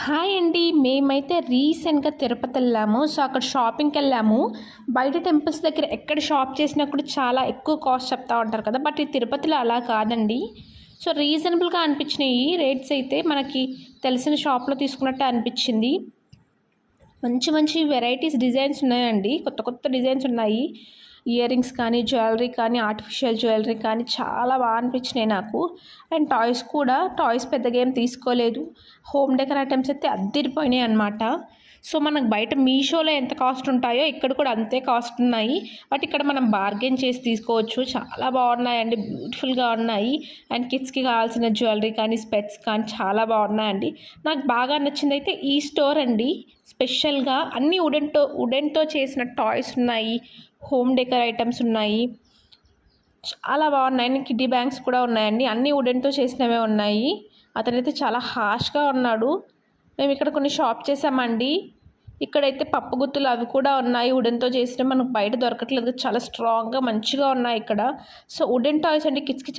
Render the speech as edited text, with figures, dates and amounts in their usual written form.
Hi అండి. మేమైతే రీసెంట్‌గా తిరుపతి వెళ్ళాము. సో, అక్కడ షాపింగ్‌కెళ్ళాము. బయట టెంపుల్స్ దగ్గర ఎక్కడ షాప్ చేసినా కూడా చాలా ఎక్కువ కాస్ట్ చెప్తా ఉంటారు కదా! బట్ ఈ తిరుపతిలో అలా కాదండి. సో, రీజనబుల్‌గా అనిపించినాయి రేట్స్ అయితే. మనకి తెలిసిన షాప్‌లో తీసుకున్నట్టే అనిపించింది. మంచి మంచి వెరైటీస్ డిజైన్స్ ఉన్నాయండి. కొత్త కొత్త డిజైన్స్ ఉన్నాయి. ఇయర్ రింగ్స్ కానీ, జ్యువెలరీ కానీ, ఆర్టిఫిషియల్ జ్యువెలరీ కానీ చాలా బాగా అనిపించినాయి నాకు. అండ్ టాయ్స్ కూడా, టాయ్స్ పెద్దగా ఏం తీసుకోలేదు. హోమ్ డెకర్ ఐటమ్స్ అయితే అద్దిరిపోయినాయి అనమాట. సో, మనకు బయట మీషోలో ఎంత కాస్ట్ ఉంటాయో ఇక్కడ కూడా అంతే కాస్ట్ ఉన్నాయి. బట్ ఇక్కడ మనం బార్గెన్ చేసి తీసుకోవచ్చు. చాలా బాగున్నాయండి, బ్యూటిఫుల్గా ఉన్నాయి. అండ్ కిడ్స్కి కావాల్సిన జ్యువెలరీ కానీ, స్పెట్స్ కానీ చాలా బాగున్నాయండి. నాకు బాగా నచ్చింది అయితే ఈ స్టోర్ అండి. స్పెషల్గా అన్ని వుడెన్తో చేసిన టాయ్స్ ఉన్నాయి, హోమ్ డెకర్ ఐటమ్స్ ఉన్నాయి, చాలా బాగున్నాయి. కిడ్డీ బ్యాంక్స్ కూడా ఉన్నాయండి. అన్నీ వుడెన్తో చేసినవే ఉన్నాయి. అతనైతే చాలా హార్ష్గా ఉన్నాడు. మేము ఇక్కడ కొన్ని షాప్ చేసామండి. ఇక్కడైతే పప్పు గుత్తులు అవి కూడా ఉన్నాయి, వుడెన్తో చేసినవి. మనకు బయట దొరకట్లేదు, చాలా స్ట్రాంగ్గా మంచిగా ఉన్నాయి ఇక్కడ. సో వుడెన్ టాయ్స్ అండి కిడ్స్కి